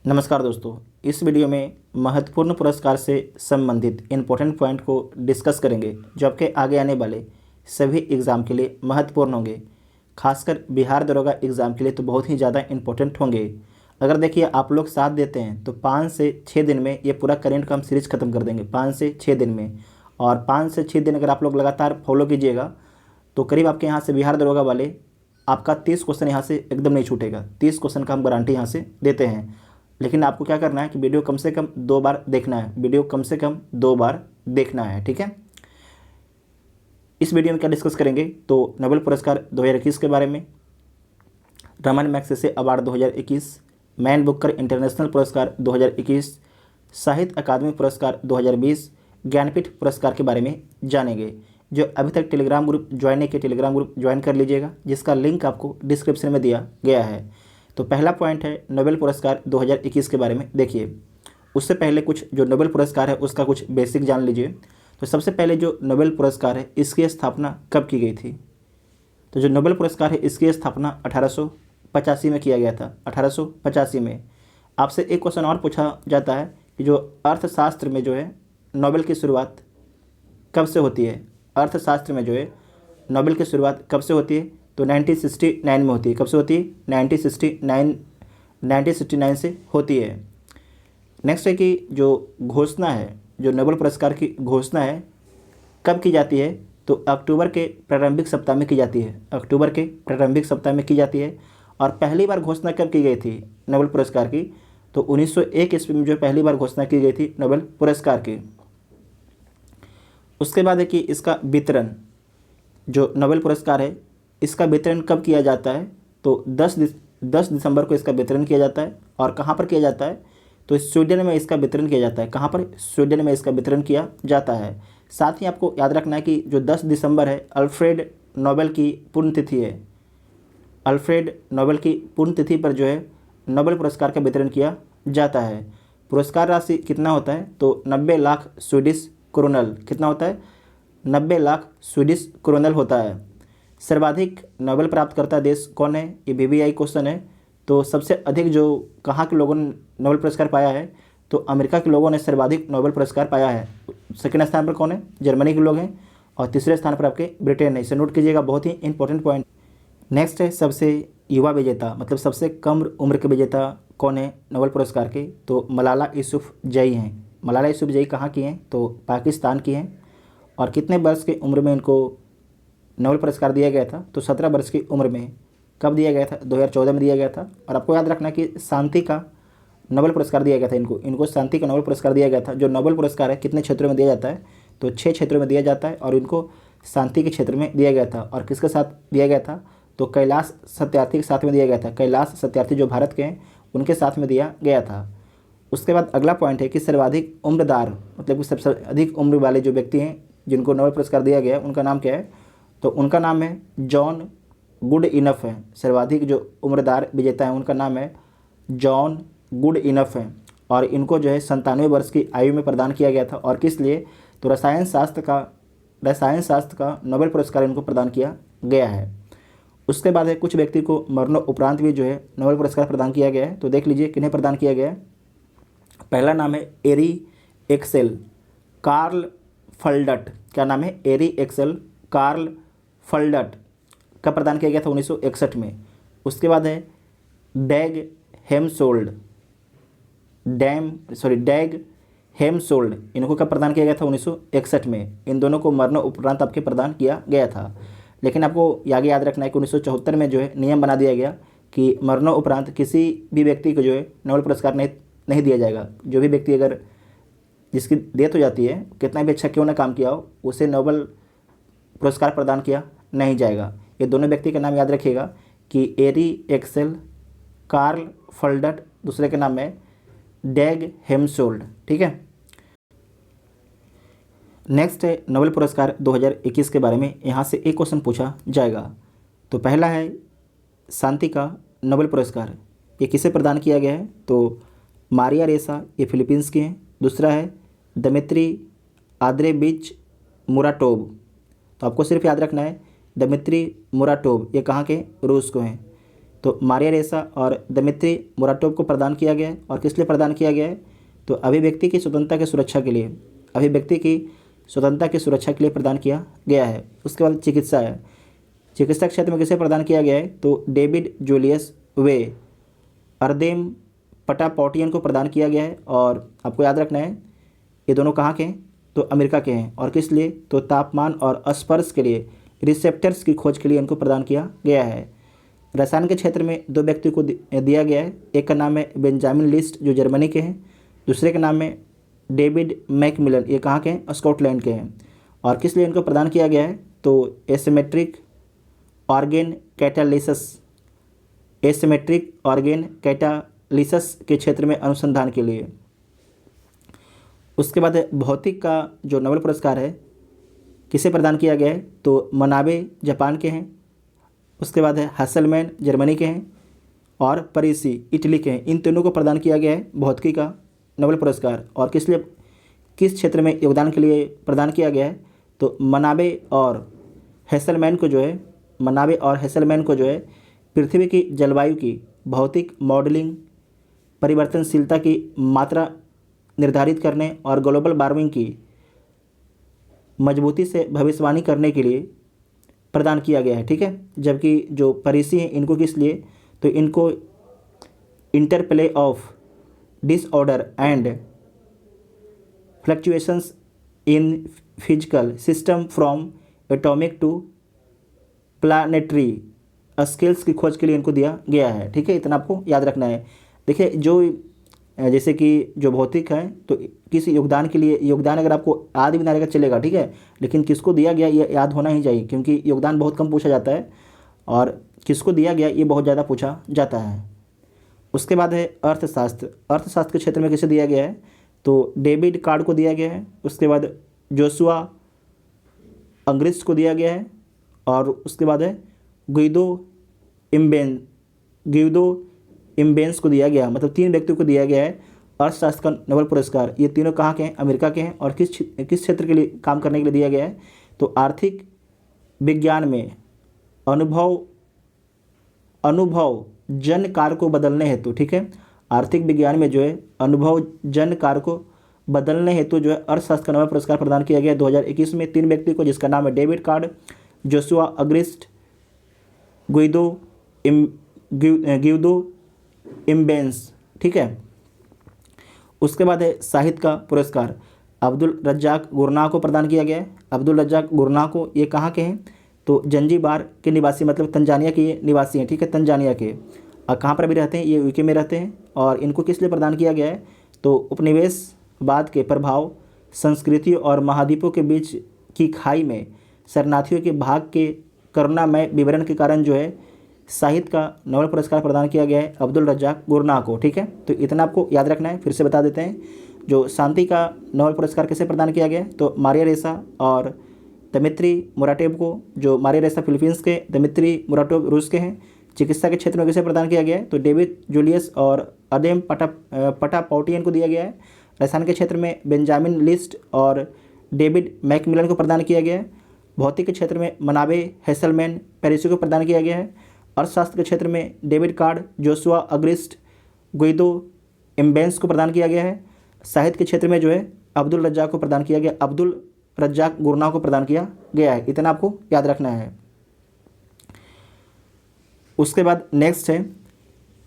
नमस्कार दोस्तों, इस वीडियो में महत्वपूर्ण पुरस्कार से संबंधित इम्पोर्टेंट पॉइंट को डिस्कस करेंगे जो आपके आगे आने वाले सभी एग्ज़ाम के लिए महत्वपूर्ण होंगे। खासकर बिहार दरोगा एग्ज़ाम के लिए तो बहुत ही ज़्यादा इम्पोर्टेंट होंगे। अगर देखिए आप लोग साथ देते हैं तो 5 से 6 दिन में ये पूरा करेंट का हम सीरीज़ ख़त्म कर देंगे, 5 से 6 दिन में। और 5 से 6 दिन अगर आप लोग लगातार फॉलो कीजिएगा तो करीब आपके यहाँ से बिहार दरोगा वाले आपका 30 क्वेश्चन यहाँ से एकदम नहीं छूटेगा। 30 क्वेश्चन का हम गारंटी यहाँ से देते हैं। लेकिन आपको क्या करना है कि वीडियो कम से कम 2 बार देखना है, वीडियो कम से कम 2 बार देखना है, ठीक है। इस वीडियो में क्या डिस्कस करेंगे तो नोबेल पुरस्कार 2021 के बारे में, Raman Magsaysay award 2021, man Booker international पुरस्कार 2021, साहित्य अकादमी पुरस्कार 2020, ज्ञानपीठ पुरस्कार के बारे में जानेंगे। जो अभी तक टेलीग्राम ग्रुप ज्वाइन नहीं किया, टेलीग्राम ग्रुप ज्वाइन कर लीजिएगा, जिसका लिंक आपको डिस्क्रिप्शन में दिया गया है। तो पहला पॉइंट है नोबेल पुरस्कार 2021 के बारे में। देखिए उससे पहले कुछ जो नोबेल पुरस्कार है उसका कुछ बेसिक जान लीजिए। तो सबसे पहले जो नोबेल पुरस्कार है इसकी स्थापना कब की गई थी? तो जो नोबेल पुरस्कार है इसकी स्थापना 1885 में किया गया था। 1885 में। आपसे एक क्वेश्चन और पूछा जाता है कि जो अर्थशास्त्र में जो है नोबेल की शुरुआत कब से होती है? अर्थशास्त्र में जो है नोबेल की शुरुआत कब से होती है? तो 1969 में होती है। कब से होती है? 1969 से होती है। नेक्स्ट है कि जो घोषणा है, जो नोबेल पुरस्कार की घोषणा है कब की जाती है? तो अक्टूबर के प्रारंभिक सप्ताह में की जाती है। अक्टूबर के प्रारंभिक सप्ताह में की जाती है। और पहली बार घोषणा कब की गई थी नोबेल पुरस्कार की? तो 1901 ईस्वी में जो पहली बार घोषणा की गई थी नोबेल पुरस्कार की। उसके बाद है कि इसका वितरण, जो नोबेल पुरस्कार है इसका वितरण कब किया जाता है? तो 10 दिसंबर को इसका वितरण किया जाता है। और कहाँ पर किया जाता है? तो स्वीडन में इसका वितरण किया जाता है। कहाँ पर? स्वीडन में इसका वितरण किया जाता है। साथ ही आपको याद रखना है कि जो 10 दिसंबर है अल्फ्रेड नोबेल की पुण्यतिथि है। अल्फ्रेड नोबेल की पुण्यतिथि पर जो है नोबेल पुरस्कार का वितरण किया जाता है। पुरस्कार राशि कितना होता है? तो 90 लाख स्वीडिश क्रोनल। कितना होता है? 90 लाख स्वीडिश क्रोनल होता है। सर्वाधिक नोबेल प्राप्तकर्ता देश कौन है? ये VVI क्वेश्चन है। तो सबसे अधिक जो कहाँ के लोगों ने नोबेल पुरस्कार पाया है? तो अमेरिका के लोगों ने सर्वाधिक नोबेल पुरस्कार पाया है। सेकंड स्थान पर कौन है? जर्मनी के लोग हैं। और तीसरे स्थान पर आपके ब्रिटेन है। इसे नोट कीजिएगा, बहुत ही इंपॉर्टेंट पॉइंट। नेक्स्ट है सबसे युवा विजेता, मतलब सबसे कम उम्र के विजेता कौन है नोबेल पुरस्कार के? तो मलाला यूसुफजई हैं। मलाला यूसुफजई कहाँ की हैं? तो पाकिस्तान की हैं। और कितने वर्ष की उम्र में इनको नोबेल पुरस्कार दिया गया था? तो 17 वर्ष की उम्र में। कब दिया गया था? 2014 में दिया गया था। और आपको याद रखना कि शांति का नोबेल पुरस्कार दिया गया था इनको शांति का नोबेल पुरस्कार दिया गया था। जो नोबेल पुरस्कार है कितने क्षेत्रों में दिया जाता है? तो 6 क्षेत्रों में दिया जाता है। और इनको शांति के क्षेत्र में दिया गया था। और किसके साथ दिया गया था? तो कैलाश सत्यार्थी के साथ में दिया गया था। कैलाश सत्यार्थी जो भारत के हैं उनके साथ में दिया गया था। उसके बाद अगला पॉइंट है कि सर्वाधिक उम्रदार, मतलब कि सबसे अधिक उम्र वाले जो व्यक्ति हैं जिनको नोबेल पुरस्कार दिया गया है उनका नाम क्या है? तो उनका नाम है जॉन गुड इनफ है। सर्वाधिक जो उम्रदार विजेता हैं उनका नाम है जॉन गुड इनफ है। और इनको जो है 97 वर्ष की आयु में प्रदान किया गया था। और किस लिए? तो रसायन शास्त्र का नोबेल पुरस्कार इनको प्रदान किया गया है। उसके बाद है कुछ व्यक्ति को मरणोपरांत भी जो है नोबेल पुरस्कार प्रदान किया गया है। तो देख लीजिए किन्हें प्रदान किया गया है। पहला नाम है एरी एक्सेल कार्ल फल्डट। क्या नाम है? एरी एक्सेल कार्ल फल्डट का प्रदान किया गया था 1961 में। उसके बाद है डैग हेमसोल्ड, इनको कब प्रदान किया गया था? 1961 में। इन दोनों को मरणोपरांत आपके प्रदान किया गया था। लेकिन आपको आगे याद रखना है कि 1974 में जो है नियम बना दिया गया कि मरणोपरांत किसी भी व्यक्ति को जो है नोबेल पुरस्कार नहीं दिया जाएगा। जो भी व्यक्ति अगर जिसकी डेथ हो जाती है, कितना भी अच्छा क्यों ना काम किया हो, उसे नोबेल पुरस्कार प्रदान किया नहीं जाएगा। ये दोनों व्यक्ति का नाम याद रखिएगा कि एरी एक्सेल कार्ल फल्डट, दूसरे के नाम है डैग हेमसोल्ड, ठीक है। नेक्स्ट है नोबेल पुरस्कार 2021 के बारे में। यहाँ से एक क्वेश्चन पूछा जाएगा। तो पहला है शांति का नोबेल पुरस्कार, ये किसे प्रदान किया गया है? तो मारिया रेसा, ये फिलीपींस की हैं। दूसरा है दमित्री आंद्रेविच मुराटोव। तो आपको सिर्फ याद रखना है दमित्री मुराटोव, ये कहाँ के? रूस को हैं। तो मारिया रेसा और दमित्री मुराटोव को प्रदान किया गया है। और किस लिए प्रदान किया गया है? तो अभिव्यक्ति की स्वतंत्रता की सुरक्षा के लिए, अभिव्यक्ति की स्वतंत्रता की सुरक्षा के लिए प्रदान किया गया है। उसके बाद चिकित्सा है, चिकित्सा क्षेत्र में किसे प्रदान किया गया है? तो डेविड जूलियस वे अर्देम पटापॉटियन को प्रदान किया गया है। और आपको याद रखना है ये दोनों कहाँ के हैं? तो अमेरिका के हैं। और किस लिए? तो तापमान और स्पर्श के लिए, रिसेप्टर्स की खोज के लिए इनको प्रदान किया गया है। रसायन के क्षेत्र में 2 व्यक्ति को दिया गया है। एक का नाम है बेंजामिन लिस्ट जो जर्मनी के हैं, दूसरे का नाम है डेविड मैकमिलन, ये कहाँ के हैं? स्कॉटलैंड के हैं। और किस लिए इनको प्रदान किया गया है? तो asymmetric organ catalysis, asymmetric organ catalysis के क्षेत्र में अनुसंधान के लिए। उसके बाद भौतिक का जो नोबेल पुरस्कार है किसे प्रदान किया गया है? तो मनाबे जापान के हैं। उसके बाद है हसलमैन जर्मनी के हैं और परीसी इटली के हैं। इन तीनों को प्रदान किया गया है भौतिकी का नोबेल पुरस्कार। और किस लिए, किस क्षेत्र में योगदान के लिए प्रदान किया गया है? तो मनाबे और हैसलमैन को जो है, मनाबे और हैसलमैन को जो है पृथ्वी की जलवायु की भौतिक मॉडलिंग, परिवर्तनशीलता की मात्रा निर्धारित करने और ग्लोबल वार्मिंग की मजबूती से भविष्यवाणी करने के लिए प्रदान किया गया है। ठीक है, जबकि जो परीसी हैं इनको किस लिए? तो इनको interplay of disorder and fluctuations in physical system from atomic to planetary scales की खोज के लिए इनको दिया गया है। ठीक है, इतना आपको याद रखना है। देखिए जो जैसे कि जो भौतिक है तो किसी योगदान के लिए, योगदान अगर आपको याद भी ना रहेगा चलेगा, ठीक है, लेकिन किसको दिया गया ये याद होना ही चाहिए, क्योंकि योगदान बहुत कम पूछा जाता है और किसको दिया गया ये बहुत ज़्यादा पूछा जाता है। उसके बाद है अर्थशास्त्र। अर्थशास्त्र के क्षेत्र में किसे दिया गया है? तो डेविड कार्ड को दिया गया है। उसके बाद जोशुआ अंग्रिस्ट को दिया गया है। और उसके बाद है गुइदो इम्बेंस को दिया गया। मतलब 3 व्यक्तियों को दिया गया है अर्थशास्त्र का नोबेल पुरस्कार। ये तीनों कहाँ के हैं? अमेरिका के हैं। और किस क्षेत्र के लिए काम करने के लिए दिया गया है? तो आर्थिक विज्ञान में अनुभव जन कार्य को बदलने हेतु, ठीक है, आर्थिक विज्ञान में जो है अनुभव जन कार्य को बदलने हेतु जो है अर्थशास्त्र का नोबेल पुरस्कार प्रदान किया गया 2021 में 3 व्यक्ति को, जिसका नाम है David Card, Joshua Angrist, Guido Imbens. ठीक है, उसके बाद है साहित्य का पुरस्कार अब्दुल रज्जाक गुरनाह को प्रदान किया गया है। अब्दुल रज्जाक गुरनाह को, ये कहाँ के हैं? तो जंजीबार के निवासी, मतलब तंजानिया के ये निवासी हैं। ठीक है, तंजानिया के। और कहाँ पर भी रहते हैं? ये यूके में रहते हैं। और इनको किस लिए प्रदान किया गया है? तो उपनिवेशवाद के प्रभाव, संस्कृति और महाद्वीपों के बीच की खाई में शरणार्थियों के भाग के करुणामय विवरण के कारण जो है साहित्य का नोबेल पुरस्कार प्रदान किया गया है अब्दुल रज्जाक गुरनाह को। ठीक है, तो इतना आपको याद रखना है। फिर से बता देते हैं, जो शांति का नोबेल पुरस्कार किसे प्रदान किया गया है? तो मारिया रेसा और दमित्री मुराटोव को। जो मारिया रेसा फिलीपींस के, दमित्री मुराटोव रूस के हैं। चिकित्सा के क्षेत्र में किसे प्रदान किया गया है? तो डेविड जूलियस और अदेम पटापॉटियन को दिया गया है। रसायन के क्षेत्र में बेंजामिन लिस्ट और डेविड मैकमिलन को प्रदान किया गया है। भौतिक के क्षेत्र में मनाबे हैसलमैन पेरिसी को प्रदान किया गया है। अर्थशास्त्र के क्षेत्र में David Card, Joshua Angrist, Guido Imbens को प्रदान किया गया है। साहित्य के क्षेत्र में जो है अब्दुल रज्जाक को प्रदान किया गया, अब्दुल रज्जाक गुरनाह को प्रदान किया गया है। इतना आपको याद रखना है। उसके बाद नेक्स्ट है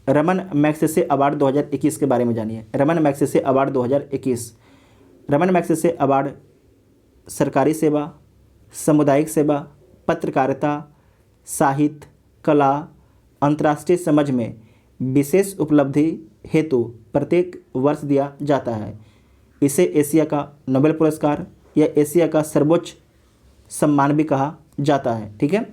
रमन मैग्सेसे अवार्ड 2021 के बारे में जानिए। Raman Magsaysay award 2021। Raman Magsaysay award सरकारी सेवा, सामुदायिक सेवा, पत्रकारिता, साहित्य, कला, अंतर्राष्ट्रीय समझ में विशेष उपलब्धि हेतु प्रत्येक वर्ष दिया जाता है। इसे एशिया का नोबेल पुरस्कार या एशिया का सर्वोच्च सम्मान भी कहा जाता है। ठीक है,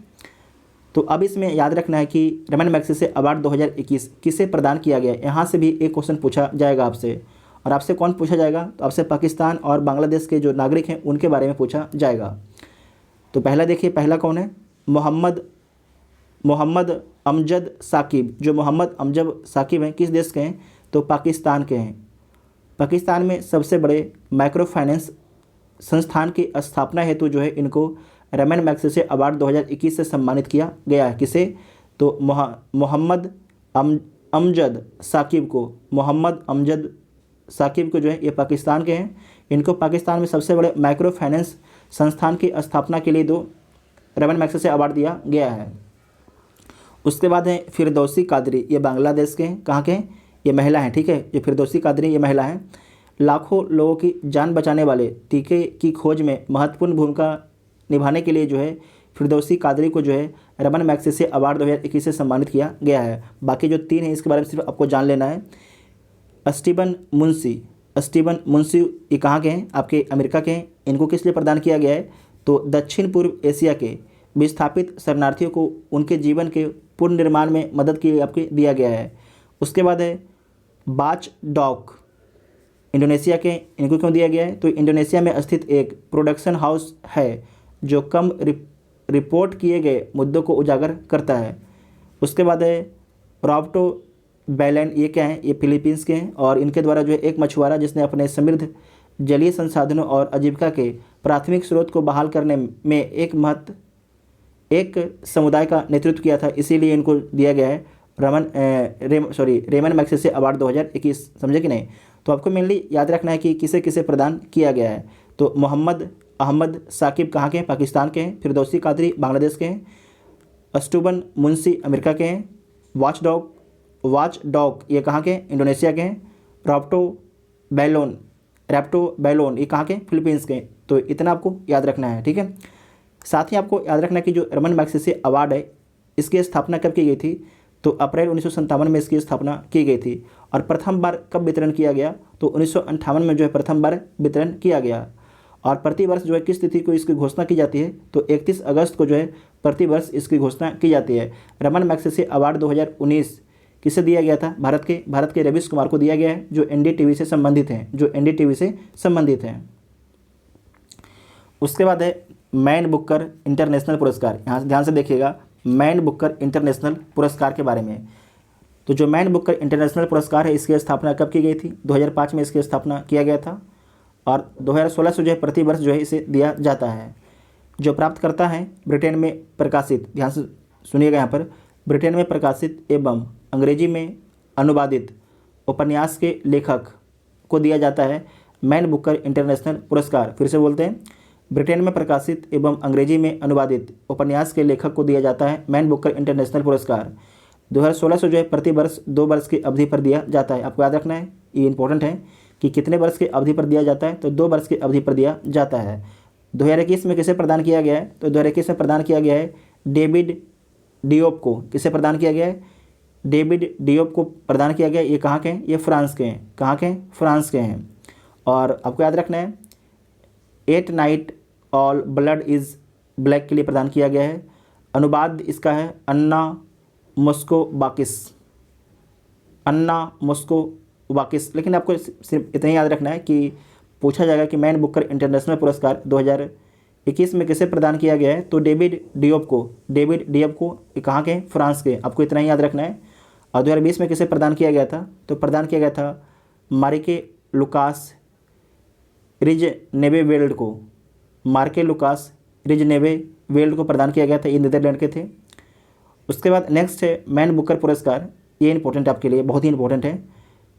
तो अब इसमें याद रखना है कि रमन मैग्सेसे अवार्ड 2021 किसे प्रदान किया गया। यहाँ से भी एक क्वेश्चन पूछा जाएगा आपसे, और आपसे कौन पूछा जाएगा? तो आपसे पाकिस्तान और बांग्लादेश के जो नागरिक हैं उनके बारे में पूछा जाएगा। तो पहला देखिए, पहला कौन है? मोहम्मद अमजद साकिब। जो मोहम्मद अमजद साकिब हैं किस देश के हैं? तो पाकिस्तान के हैं। पाकिस्तान में सबसे बड़े माइक्रो फाइनेंस संस्थान की स्थापना हेतु जो है इनको रमन मैग्सेसे अवार्ड 2021 से सम्मानित किया गया है। किसे? तो मोहम्मद अमजद साकिब को, मोहम्मद अमजद साकिब को जो है ये पाकिस्तान के हैं। इनको पाकिस्तान में सबसे बड़े माइक्रो फाइनेंस संस्थान की स्थापना के लिए 2 रमन मैग्सेसे अवार्ड दिया गया है। उसके बाद है फिरदौसी कादरी, ये बांग्लादेश के हैं। कहाँ के हैं? ये महिला हैं, ठीक है। ये फिरदौसी कादरी ये महिला हैं। लाखों लोगों की जान बचाने वाले टीके की खोज में महत्वपूर्ण भूमिका निभाने के लिए जो है फिरदौसी कादरी को जो है रमन मैग्सेसे अवार्ड 2021 से सम्मानित किया गया है। बाकी जो 3 हैं इसके बारे में सिर्फ आपको जान लेना है। स्टीवन मुंशी ये कहाँ के हैं? आपके अमेरिका के हैं। इनको किस लिए प्रदान किया गया है? तो दक्षिण पूर्व एशिया के विस्थापित शरणार्थियों को उनके जीवन के पुनर्निर्माण में मदद के लिए आपके दिया गया है। उसके बाद है बाच डॉक, इंडोनेशिया के। इनको क्यों दिया गया है? तो इंडोनेशिया में स्थित एक प्रोडक्शन हाउस है जो कम रिपोर्ट किए गए मुद्दों को उजागर करता है। उसके बाद है रॉबर्टो बैलेन, ये क्या हैं? ये फिलीपींस के हैं और इनके द्वारा जो है एक मछुआरा जिसने अपने समृद्ध जलीय संसाधनों और आजीविका के प्राथमिक स्रोत को बहाल करने में एक समुदाय का नेतृत्व किया था, इसीलिए इनको दिया गया है रेमन मैग्सेसे अवार्ड 2021। समझे कि नहीं? तो आपको मेनली याद रखना है कि किसे किसे प्रदान किया गया है। तो मोहम्मद अहमद साकिब कहाँ के हैं? पाकिस्तान के हैं। फिरदौसी कादरी बांग्लादेश के हैं। स्टीवन मुंशी अमेरिका के हैं। वाच डॉग ये कहाँ के हैं? इंडोनेशिया के हैं। रैप्टो बैलोन ये कहाँ के? फिलीपींस के। तो इतना आपको याद रखना है, ठीक है। साथ ही आपको याद रखना कि जो रमन मैग्सेसे अवार्ड है इसकी स्थापना कब की गई थी? तो अप्रैल 1957 में इसकी स्थापना की गई थी। और प्रथम बार कब वितरण किया गया? तो 1958 में जो है प्रथम बार वितरण किया गया। और प्रतिवर्ष जो है किस तिथि को इसकी घोषणा की जाती है? तो 31 अगस्त को जो है प्रतिवर्ष इसकी घोषणा की जाती है। रमन मैग्सेसे अवार्ड 2019 किसे दिया गया था? भारत के रवीश कुमार को दिया गया है जो एनडीटीवी से संबंधित हैं। उसके बाद है मैन बुकर इंटरनेशनल पुरस्कार। यहाँ से ध्यान से देखिएगा मैन बुकर इंटरनेशनल पुरस्कार के बारे में। तो जो मैन बुकर इंटरनेशनल पुरस्कार है इसकी स्थापना कब की गई थी? 2005 में इसकी स्थापना किया गया था और 2016 से जो है प्रतिवर्ष जो है इसे दिया जाता है। जो प्राप्त करता है ब्रिटेन में प्रकाशित, ध्यान से सुनिएगा यहाँ पर, ब्रिटेन में प्रकाशित एवं अंग्रेजी में अनुवादित उपन्यास के लेखक को दिया जाता है मैन बुकर इंटरनेशनल पुरस्कार। फिर से बोलते हैं, ब्रिटेन में प्रकाशित एवं अंग्रेजी में अनुवादित उपन्यास के लेखक को दिया जाता है मैन बुकर इंटरनेशनल पुरस्कार। 2016 से जो है प्रतिवर्ष 2 वर्ष की अवधि पर दिया जाता है। आपको याद रखना है, ये इंपॉर्टेंट है कि कितने वर्ष की अवधि पर दिया जाता है? तो 2 वर्ष की अवधि पर दिया जाता है। 2021 में किसे प्रदान किया गया है? तो 2021 में प्रदान किया गया है डेविड डियोप को। किसे प्रदान किया गया है? डेविड डियोप को प्रदान किया गया। ये कहाँ के हैं? ये फ्रांस के हैं। कहाँ के हैं? फ्रांस के हैं। और आपको याद रखना है at night all blood is black के लिए प्रदान किया गया है। अनुवाद इसका है अन्ना मोस्कोवाकिस। लेकिन आपको सिर्फ इतना ही याद रखना है कि पूछा जाएगा कि मैन बुकर इंटरनेशनल पुरस्कार 2021 में किसे प्रदान किया गया है? तो डेविड डियोप को कहाँ के? फ्रांस के। आपको इतना ही याद रखना है। और 2020 में किसे प्रदान किया गया था? तो प्रदान किया गया था मार्के लुकास रिजनेवेवेल्ड को प्रदान किया गया था। ये नीदरलैंड के थे। उसके बाद नेक्स्ट है मैन बुकर पुरस्कार। ये इंपॉर्टेंट आपके लिए, बहुत ही इंपॉर्टेंट है।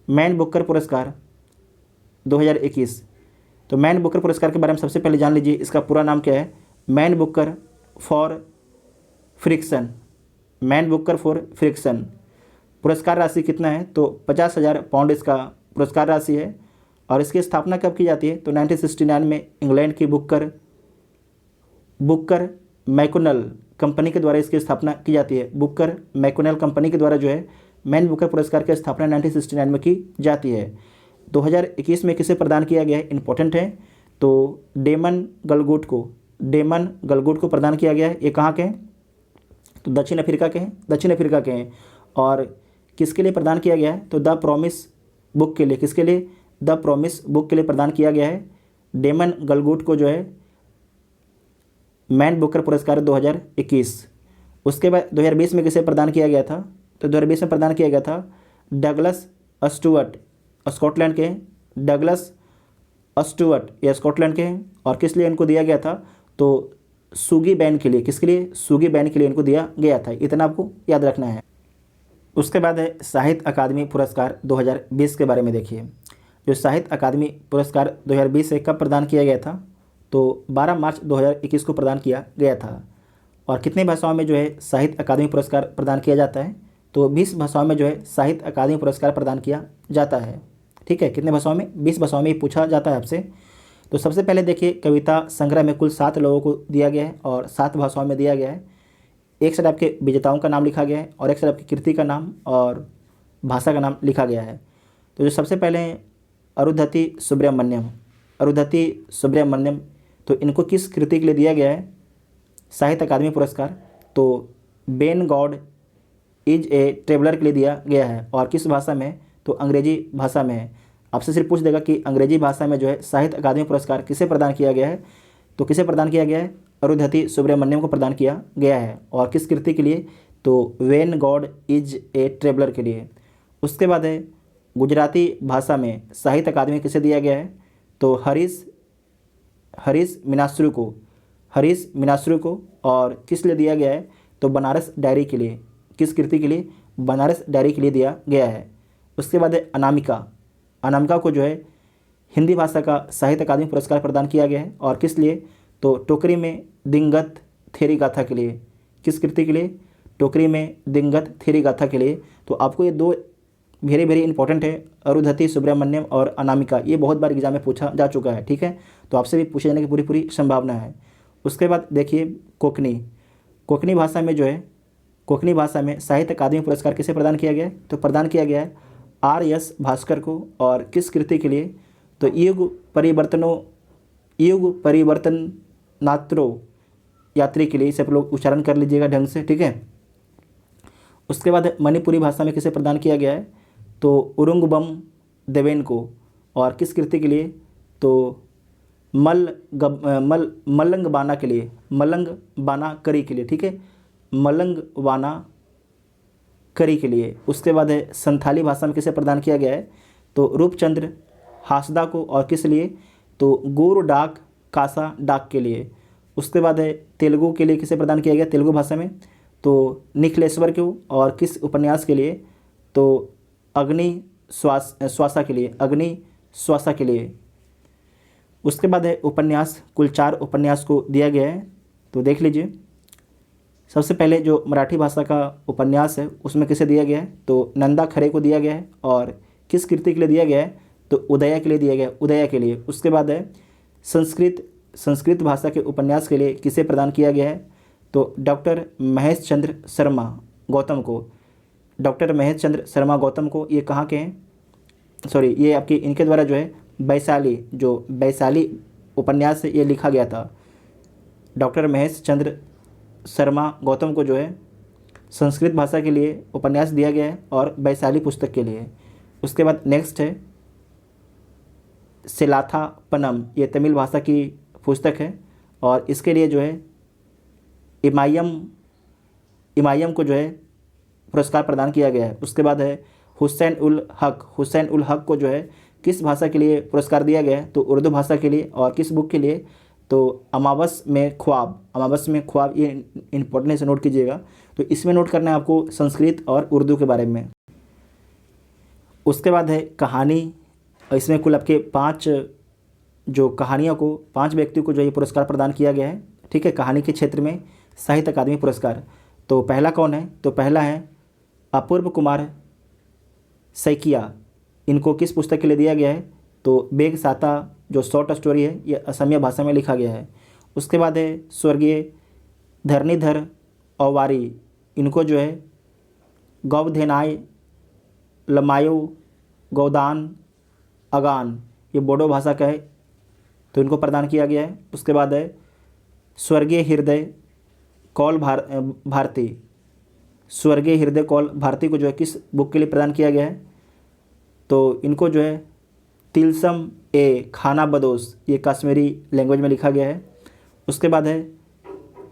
मैन बुकर पुरस्कार 2021। तो मैन बुकर पुरस्कार के बारे में सबसे पहले जान लीजिए, इसका पूरा नाम क्या है? Man Booker for friction. पुरस्कार राशि कितना है? तो 50,000 पाउंड इसका पुरस्कार राशि है। और इसकी स्थापना कब की जाती है? तो 1969 में इंग्लैंड की बुकर मैकोनल कंपनी के द्वारा इसकी स्थापना की जाती है। बुकर मैकोनल कंपनी के द्वारा जो है मैन बुकर पुरस्कार की स्थापना 1969 में की जाती है। 2021 में किसे प्रदान किया गया है? इंपॉर्टेंट है। तो डेमन गलगुट को प्रदान किया गया है। ये कहाँ के हैं? तो दक्षिण अफ्रीका के हैं। और किसके लिए प्रदान किया गया है? तो द प्रॉमिस बुक के लिए। किसके लिए? द प्रॉमिस बुक के लिए प्रदान किया गया है। डेमन गलगुट को जो है मैन बुकर पुरस्कार 2021। उसके बाद 2020 में किसे प्रदान किया गया था? तो 2020 में प्रदान किया गया था डगलस स्टुअर्ट, स्कॉटलैंड के हैं। डगलस स्टुअर्ट ये स्कॉटलैंड के हैं। और किस लिए इनको दिया गया था? तो सुगी बैन के लिए, किसके लिए? सुगी बैन के लिए इनको दिया गया था। इतना आपको याद रखना है। उसके बाद है साहित्य अकादमी पुरस्कार 2020 के बारे में देखिए। जो साहित्य अकादमी पुरस्कार 2020 से कब प्रदान किया गया था? तो 12 मार्च 2021 को प्रदान किया गया था। और कितनी भाषाओं में जो है साहित्य अकादमी पुरस्कार प्रदान किया जाता है? तो 20 भाषाओं में जो है साहित्य अकादमी पुरस्कार प्रदान किया जाता है। ठीक है, कितने भाषाओं में? 20 भाषाओं में ही पूछा जाता है आपसे। तो सबसे पहले देखिए, कविता संग्रह में कुल 7 लोगों को दिया गया है और 7 भाषाओं में दिया गया है। एक साइड आपके विजेताओं का नाम लिखा गया है और एक साइड आपकी कृति का नाम और भाषा का नाम लिखा गया है। तो जो सबसे पहले हैं अरुंधति सुब्रमण्यम। अरुंधति सुब्रमण्यम, तो इनको किस कृति के लिए दिया गया है साहित्य अकादमी पुरस्कार? तो Ben God is a traveller के लिए दिया गया है। और किस भाषा में? तो अंग्रेजी भाषा में है। आपसे सिर्फ पूछ देगा कि अंग्रेजी भाषा में जो है साहित्य अकादमी पुरस्कार किसे प्रदान किया गया है? तो किसे प्रदान किया गया है? अरुंधति सुब्रमण्यम को प्रदान किया गया है। और किस कृति के लिए? तो when God is a traveller के लिए। उसके बाद है गुजराती भाषा में साहित्य अकादमी किसे दिया गया है? तो हरीश मीनाश्रू को। हरीश मीनाश्रू को। और किस लिए दिया गया है? तो बनारस डायरी के लिए। किस कृति के लिए? बनारस डायरी के लिए दिया गया है। उसके बाद है अनामिका। अनामिका को जो है हिंदी भाषा का साहित्य अकादमी पुरस्कार प्रदान किया गया है। और किस लिए? तो टोकरी में दिंगत थेरी गाथा के लिए। किस कृति के लिए? टोकरी में दिंगत थेरी गाथा के लिए। तो आपको ये दो वेरी वेरी इंपॉर्टेंट है, अरुंधति सुब्रमण्यम और अनामिका। ये बहुत बार एग्जाम में पूछा जा चुका है। ठीक है, तो आपसे भी पूछे जाने की पूरी पूरी संभावना है। उसके बाद देखिए कोकनी। कोकनी भाषा में जो है, कोकनी भाषा में साहित्य अकादमी पुरस्कार किसे प्रदान किया गया है? तो प्रदान किया गया है आर.एस. भास्कर को। और किस कृति के लिए? तो युग परिवर्तनात्रो यात्री के लिए। इसे आप लोग उच्चारण कर लीजिएगा ढंग से। ठीक है, उसके बाद मणिपुरी भाषा में किसे प्रदान किया गया है? तो उरुंगबम देवेन को। और किस कृति के लिए? तो मलंग बाना के लिए। मलंग बाना करी के लिए। ठीक है, मलंग बाना करी के लिए। उसके बाद है संथाली भाषा में किसे प्रदान किया गया है? तो रूपचंद्र हासदा को। और किस लिए? तो गुरु डाक कासा डाक के लिए। उसके बाद है तेलुगु के लिए किसे प्रदान किया गया तेलुगु भाषा में? तो निखिलेश्वर को। और किस उपन्यास के लिए? तो अग्नि श्वासा के लिए। अग्नि श्वासा के लिए। उसके बाद है उपन्यास, कुल 4 उपन्यास को दिया गया है। तो देख लीजिए, सबसे पहले जो मराठी भाषा का उपन्यास है उसमें किसे दिया गया है? तो नंदा खरे को दिया गया है। और किस कृति के लिए दिया गया है? तो उदया के लिए दिया गया है, उदया के लिए। उसके बाद है संस्कृत भाषा के उपन्यास के लिए किसे प्रदान किया गया है? तो डॉक्टर महेश चंद्र शर्मा गौतम को। डॉक्टर महेश चंद्र शर्मा गौतम को। ये कहाँ के हैं? सॉरी, ये आपकी इनके द्वारा जो है वैशाली उपन्यास से ये लिखा गया था। डॉक्टर महेश चंद्र शर्मा गौतम को जो है संस्कृत भाषा के लिए उपन्यास दिया गया है और वैशाली पुस्तक के लिए। उसके बाद नेक्स्ट है सिलाथा पनम। ये तमिल भाषा की पुस्तक है और इसके लिए जो है इमायम को जो है पुरस्कार प्रदान किया गया है। उसके बाद है हुसैन उल हक को जो है किस भाषा के लिए पुरस्कार दिया गया है? तो उर्दू भाषा के लिए। और किस बुक के लिए? तो अमावस में ख्वाब। ये इंपॉर्टेंट है, इसे नोट कीजिएगा। तो इसमें नोट करना है आपको संस्कृत और उर्दू के बारे में। उसके बाद है कहानी। इसमें कुल आपके 5 जो कहानियों को 5 व्यक्तियों को जो ये पुरस्कार प्रदान किया गया है। ठीक है, कहानी के क्षेत्र में साहित्य अकादमी पुरस्कार। तो पहला कौन है? तो पहला है अपूर्व कुमार सैकिया। इनको किस पुस्तक के लिए दिया गया है? तो बेग साता जो शॉर्ट स्टोरी है ये असमिया भाषा में लिखा गया है। उसके बाद है स्वर्गीय धरणीधर औवारी। इनको जो है गौधेनाय लमायु गौदान अगान, ये बोडो भाषा का है, तो इनको प्रदान किया गया है। उसके बाद है स्वर्गीय हृदय कौल भारती। स्वर्गीय हृदय कौल भारती को जो है किस बुक के लिए प्रदान किया गया है? तो इनको जो है तिलसम ए खाना बदोश, ये कश्मीरी लैंग्वेज में लिखा गया है। उसके बाद है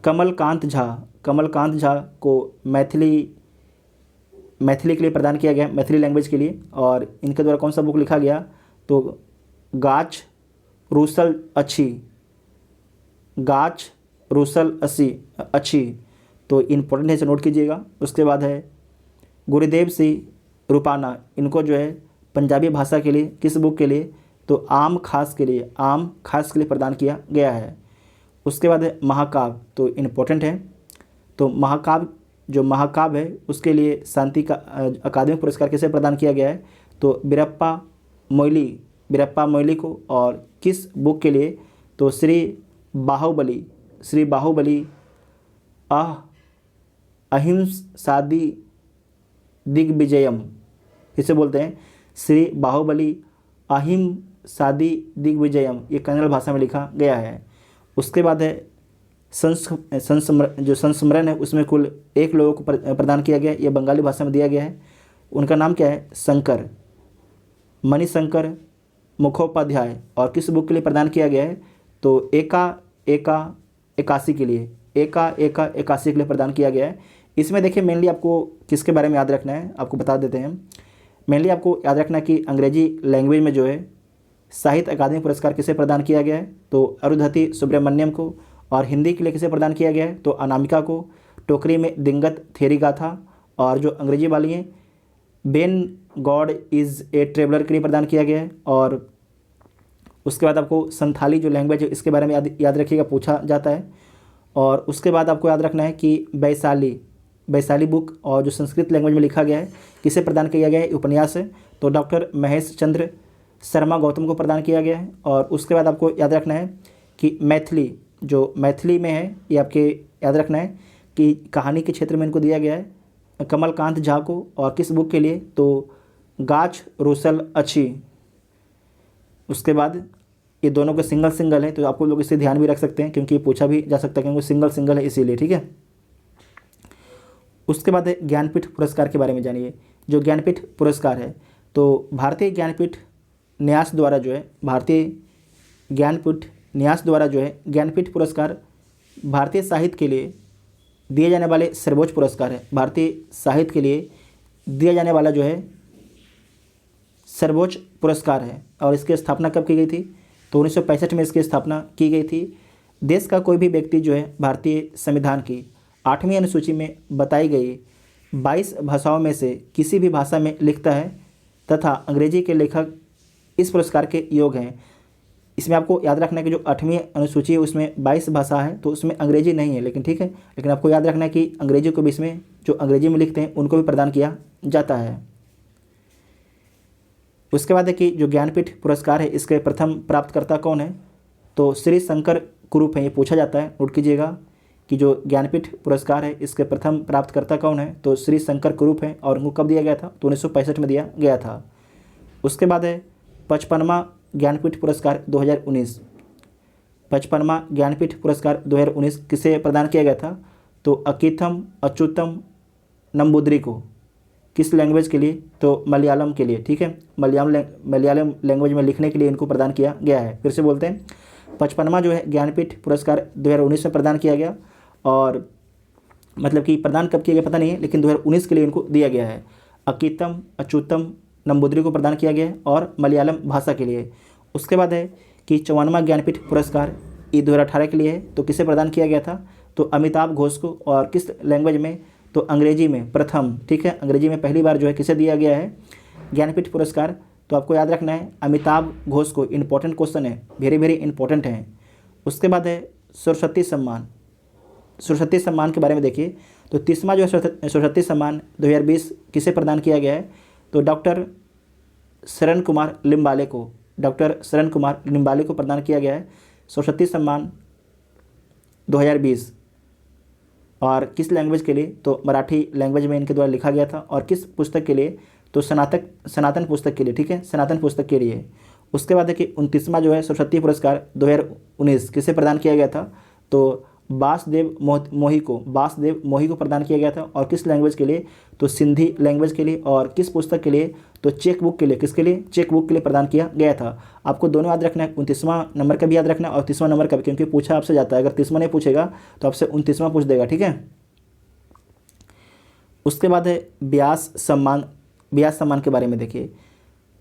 कमलकांत झा को मैथिली के लिए प्रदान किया गया, मैथिली लैंग्वेज के लिए। और इनके द्वारा कौन सा बुक लिखा गया? तो गाछ रूसल अच्छी रूसल अच्छी, तो इम्पोर्टेंट है, इसे नोट कीजिएगा। उसके बाद है गुरुदेव सिंह रूपाना, इनको जो है पंजाबी भाषा के लिए किस बुक के लिए, तो आम खास के लिए प्रदान किया गया है। उसके बाद है महाकाव्य, तो इम्पोर्टेंट है। तो महाकाव्य है उसके लिए शांति का अकादमी पुरस्कार किसे प्रदान किया गया है, तो वीरप्पा मोइली को। और किस बुक के लिए, तो श्री बाहुबली अहिंसादि दिग्विजयम, इसे बोलते हैं श्री बाहुबली अहिंसादि दिग्विजयम, ये कन्नड़ भाषा में लिखा गया है। उसके बाद है संस्मरण है, उसमें कुल 1 लोगों को प्रदान किया गया है, ये बंगाली भाषा में दिया गया है। उनका नाम क्या है, मणिशंकर मुखोपाध्याय। और किस बुक के लिए प्रदान किया गया है, तो एकासी के लिए प्रदान किया गया है। इसमें देखिए मेनली आपको किसके बारे में याद रखना है, आपको बता देते हैं। मेनली आपको याद रखना कि अंग्रेजी लैंग्वेज में जो है साहित्य अकादमी पुरस्कार किसे प्रदान किया गया है, तो अरुंधति सुब्रमण्यम को। और हिंदी के लिए किसे प्रदान किया गया है, तो अनामिका को। टोकरी में दिंगत थेरी गाथा। और जो अंग्रेजी वाली हैं Ben God is a traveller के लिए प्रदान किया गया है। और उसके बाद आपको संथाली जो लैंग्वेज है इसके बारे में याद रखिएगा, पूछा जाता है। और उसके बाद आपको याद रखना है कि वैशाली बुक और जो संस्कृत लैंग्वेज में लिखा गया है किसे प्रदान किया गया है, उपन्यास है, तो डॉक्टर महेश चंद्र शर्मा गौतम को प्रदान किया गया है। और उसके बाद आपको याद रखना है कि मैथिली में है, ये आपके याद रखना है कि कहानी के क्षेत्र में इनको दिया गया है कमलकांत झा को। और किस बुक के लिए, तो गाछ रूसल अच्छी। उसके बाद ये दोनों के सिंगल है, तो आप लोग इसे ध्यान भी रख सकते हैं क्योंकि पूछा भी जा सकता है, क्योंकि सिंगल है इसीलिए, ठीक है। उसके बाद है ज्ञानपीठ पुरस्कार के बारे में जानिए। जो ज्ञानपीठ पुरस्कार है, तो भारतीय ज्ञानपीठ न्यास द्वारा जो है ज्ञानपीठ पुरस्कार भारतीय साहित्य के लिए दिए जाने वाले सर्वोच्च पुरस्कार है। भारतीय साहित्य के लिए दिया जाने वाला जो है सर्वोच्च पुरस्कार है। और इसकी स्थापना कब की गई थी, तो 1965 में इसकी स्थापना की गई थी। देश का कोई भी व्यक्ति जो है भारतीय संविधान की 8वीं अनुसूची में बताई गई 22 भाषाओं में से किसी भी भाषा में लिखता है तथा अंग्रेजी के लेखक इस पुरस्कार के योग्य हैं। इसमें आपको याद रखना है कि जो 8वीं अनुसूची है उसमें 22 भाषा है, तो उसमें अंग्रेजी नहीं है, लेकिन ठीक है, लेकिन आपको याद रखना है कि अंग्रेजी को भी इसमें जो अंग्रेजी में लिखते हैं उनको भी प्रदान किया जाता है। उसके बाद है कि जो ज्ञानपीठ पुरस्कार है इसके प्रथम प्राप्तकर्ता कौन है, तो श्री शंकर कुरूप है, ये पूछा जाता है, नोट कीजिएगा कि जो ज्ञानपीठ पुरस्कार है इसके प्रथम प्राप्तकर्ता कौन है, तो श्री शंकर कुरूप है। और उनको कब दिया गया था, तो 1965 में दिया गया था। उसके बाद है 55वां ज्ञानपीठ पुरस्कार 2019। 55वां ज्ञानपीठ पुरस्कार 2019 किसे प्रदान किया गया था, तो अच्युतम नंबूदरी को। किस लैंग्वेज के लिए, तो मलयालम के लिए, ठीक है, मलयालम लैंग्वेज में लिखने के लिए इनको प्रदान किया गया है। फिर से बोलते हैं, 55वां जो है ज्ञानपीठ पुरस्कार 2019 में प्रदान किया गया। और मतलब कि प्रदान कब किया गया पता नहीं है, लेकिन 2019 के लिए इनको दिया गया है। अच्युतम नंबूदरी को प्रदान किया गया है और मलयालम भाषा के लिए। उसके बाद है कि 54वां ज्ञानपीठ पुरस्कार 2018 के लिए है, तो किसे प्रदान किया गया था, तो अमिताभ घोष को। और किस लैंग्वेज में, तो अंग्रेजी में प्रथम, ठीक है, अंग्रेजी में पहली बार जो है किसे दिया गया है ज्ञानपीठ पुरस्कार, तो आपको याद रखना है अमिताभ घोष को। इंपॉर्टेंट क्वेश्चन है, वेरी इंपॉर्टेंट है। उसके बाद है सरस्वती सम्मान के बारे में देखिए। तो 30वां जो है सरस्वती सम्मान 2020 किसे प्रदान किया गया है, तो डॉक्टर शरण कुमार लिम्बाले को प्रदान किया गया है सरस्वती सम्मान 2020। और किस लैंग्वेज के लिए, तो मराठी लैंग्वेज में इनके द्वारा लिखा गया था। और किस पुस्तक के लिए, तो सनातन पुस्तक के लिए, ठीक है, सनातन पुस्तक के लिए। उसके बाद है कि 29वां जो है सरस्वती पुरस्कार 2019 किसे प्रदान किया गया था, तो वासुदेव मोही को प्रदान किया गया था। और किस लैंग्वेज के लिए, तो सिंधी लैंग्वेज के लिए। और किस पुस्तक के लिए, तो चेक बुक के लिए। किसके लिए, चेक बुक के लिए प्रदान किया गया था। आपको दोनों याद रखना है, 29वां नंबर का भी याद रखना है और 30वां नंबर का भी, क्योंकि पूछा आपसे जाता है। अगर 30वां नहीं पूछेगा तो आपसे 29वां पूछ देगा, ठीक है। उसके बाद है व्यास सम्मान के बारे में देखिए।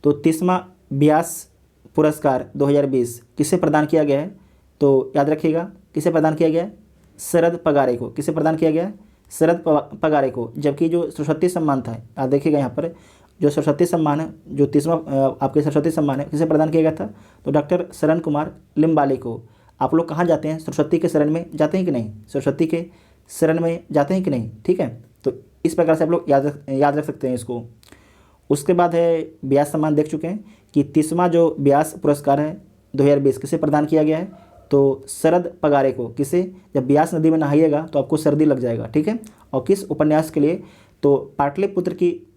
तो 30वां व्यास पुरस्कार 2020 किसे प्रदान किया गया है, तो याद रखिएगा किसे प्रदान किया गया है, शरद पगारे को। किसे प्रदान किया गया? शरद पगारे को। जबकि जो सरस्वती सम्मान था, आप देखिएगा यहाँ पर जो सरस्वती सम्मान है, जो 30वां आपके सरस्वती सम्मान है, किसे प्रदान किया गया था? तो डॉक्टर शरण कुमार लिम्बाले को। आप लोग कहाँ जाते हैं? सरस्वती के शरण में जाते हैं कि नहीं? सरस्वती के शरण में जाते हैं कि नहीं? ठीक है, तो इस प्रकार से आप लोग याद रख सकते हैं इसको। उसके बाद है व्यास सम्मान। देख चुके हैं कि 30वां जो व्यास पुरस्कार है 2020 किसे प्रदान किया गया है? तो शरद पगारे को। किसे? जब व्यास नदी में नहाइएगा तो आपको सर्दी लग जाएगा, ठीक है। और किस उपन्यास के लिए? तो पाटलिपुत्र की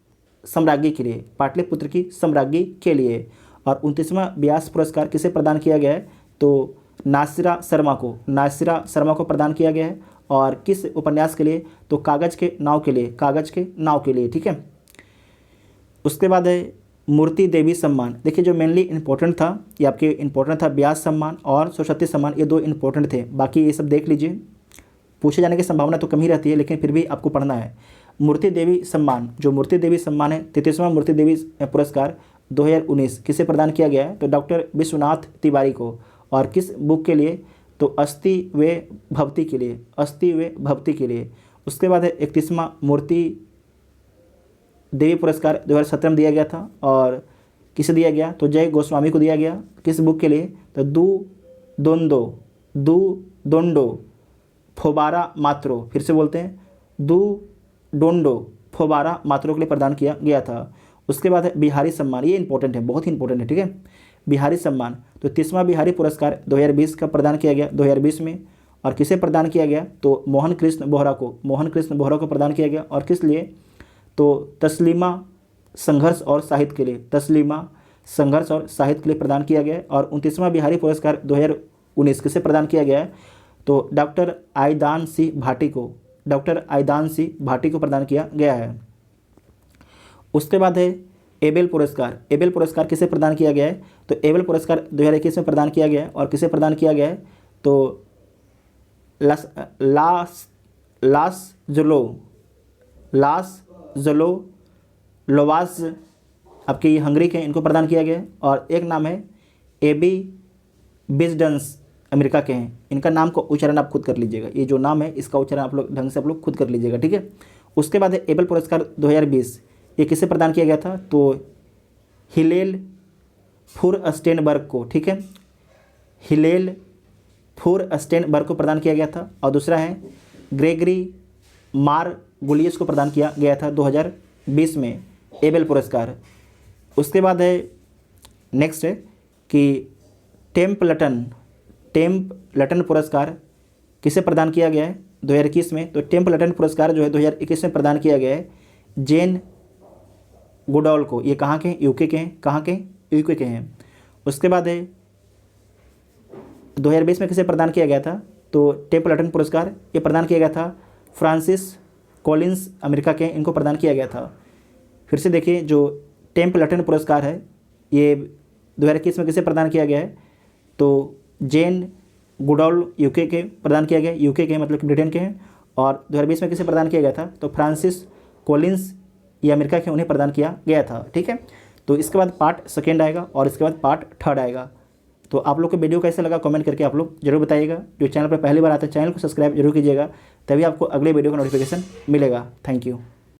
सम्राज्ञी के लिए, पाटलिपुत्र की सम्राज्ञी के लिए। और 29वां व्यास पुरस्कार किसे प्रदान किया गया है? तो नासिरा शर्मा को, नासिरा शर्मा को प्रदान किया गया है। और किस उपन्यास के लिए? तो कागज के नाव के लिए, कागज के नाव के लिए, ठीक है। उसके बाद है मूर्ति देवी सम्मान। देखिए जो मेनली इंपॉर्टेंट था, ये आपके इंपॉर्टेंट था व्यास सम्मान और सरस्वती सम्मान, ये दो इंपॉर्टेंट थे। बाकी ये सब देख लीजिए, पूछे जाने की संभावना तो कम ही रहती है, लेकिन फिर भी आपको पढ़ना है। मूर्ति देवी सम्मान, जो मूर्ति देवी सम्मान है 33वां मूर्ति देवी पुरस्कार 2019 किसे प्रदान किया गया है? तो डॉक्टर विश्वनाथ तिवारी को। और किस बुक के लिए? तो अस्ति वे भवती के लिए, अस्ति वे भवती के लिए। उसके बाद है 31वां मूर्ति देवी पुरस्कार 2017 में दिया गया था। और किसे दिया गया? तो जय गोस्वामी को दिया गया। किस बुक के लिए? तो दू दोंडो फोबारा मात्रो, फिर से बोलते हैं दू डोंडो फोबारा मात्रो के लिए प्रदान किया गया था। उसके बाद है बिहारी सम्मान, ये इंपॉर्टेंट है, बहुत ही इंपॉर्टेंट है, ठीक है। बिहारी सम्मान, तो 30वां बिहारी पुरस्कार 2020 का प्रदान किया गया 2020 में। और किसे प्रदान किया गया? तो मोहन कृष्ण बोहरा को, मोहन कृष्ण बोहरा को प्रदान किया गया। और किस लिए? तो तस्लीमा संघर्ष और साहित्य के लिए, तस्लीमा संघर्ष और साहित्य के लिए प्रदान किया गया। और 29वां बिहारी पुरस्कार 2019 किसे प्रदान किया गया है? तो डॉक्टर आइदान सिंह भाटी को, डॉक्टर आइदान सिंह भाटी को प्रदान किया गया है। उसके बाद है एबेल पुरस्कार। एबेल पुरस्कार किसे प्रदान किया गया है? तो एबेल पुरस्कार 2021 में प्रदान किया गया है। और किसे प्रदान किया गया है? तो लास जलो लोवास, आपके ये हंगरी के, इनको प्रदान किया गया है। और एक नाम है एबी बिजडन्स, अमेरिका के हैं। इनका नाम को उच्चारण आप खुद कर लीजिएगा, ये जो नाम है इसका उच्चारण आप लोग ढंग से आप लोग खुद कर लीजिएगा, ठीक है। उसके बाद है एबेल पुरस्कार 2020, ये किसे प्रदान किया गया था? तो हिलेल फुरस्टेनबर्ग को, ठीक है, हिलेल फुरस्टेनबर्ग को प्रदान किया गया था। और दूसरा है ग्रेगरी मार्गुलियस को प्रदान किया गया था 2020 में एबेल पुरस्कार। उसके बाद है नेक्स्ट है कि टेम्पल्टन पुरस्कार किसे प्रदान किया गया है 2021 में? तो टेम्पल्टन पुरस्कार जो है 2021 में प्रदान किया गया है जेन गुडॉल को। ये कहाँ के हैं? यूके के हैं। कहाँ के? यूके के हैं। उसके बाद है 2020 में किसे प्रदान किया गया था? तो टेम्पल्टन पुरस्कार ये प्रदान किया गया था फ्रांसिस कॉलिंस, अमेरिका के, इनको प्रदान किया गया था। फिर से देखिए जो टेम्पल्टन पुरस्कार है ये 2021 में किसे प्रदान किया गया है? तो जेन गुडॉल यूके के प्रदान किया गया, यूके के मतलब कि ब्रिटेन के हैं। और 2020 में किसे प्रदान किया गया था? तो फ्रांसिस कॉलिंस, ये अमेरिका के, उन्हें प्रदान किया गया था, ठीक है। तो इसके बाद पार्ट सेकेंड आएगा और इसके बाद पार्ट थर्ड आएगा। तो आप लोग को वीडियो कैसे लगा कमेंट करके आप लोग जरूर बताइएगा। जो चैनल पर पहली बार आता है चैनल को सब्सक्राइब जरूर कीजिएगा, तभी आपको अगले वीडियो का नोटिफिकेशन मिलेगा। Thank you.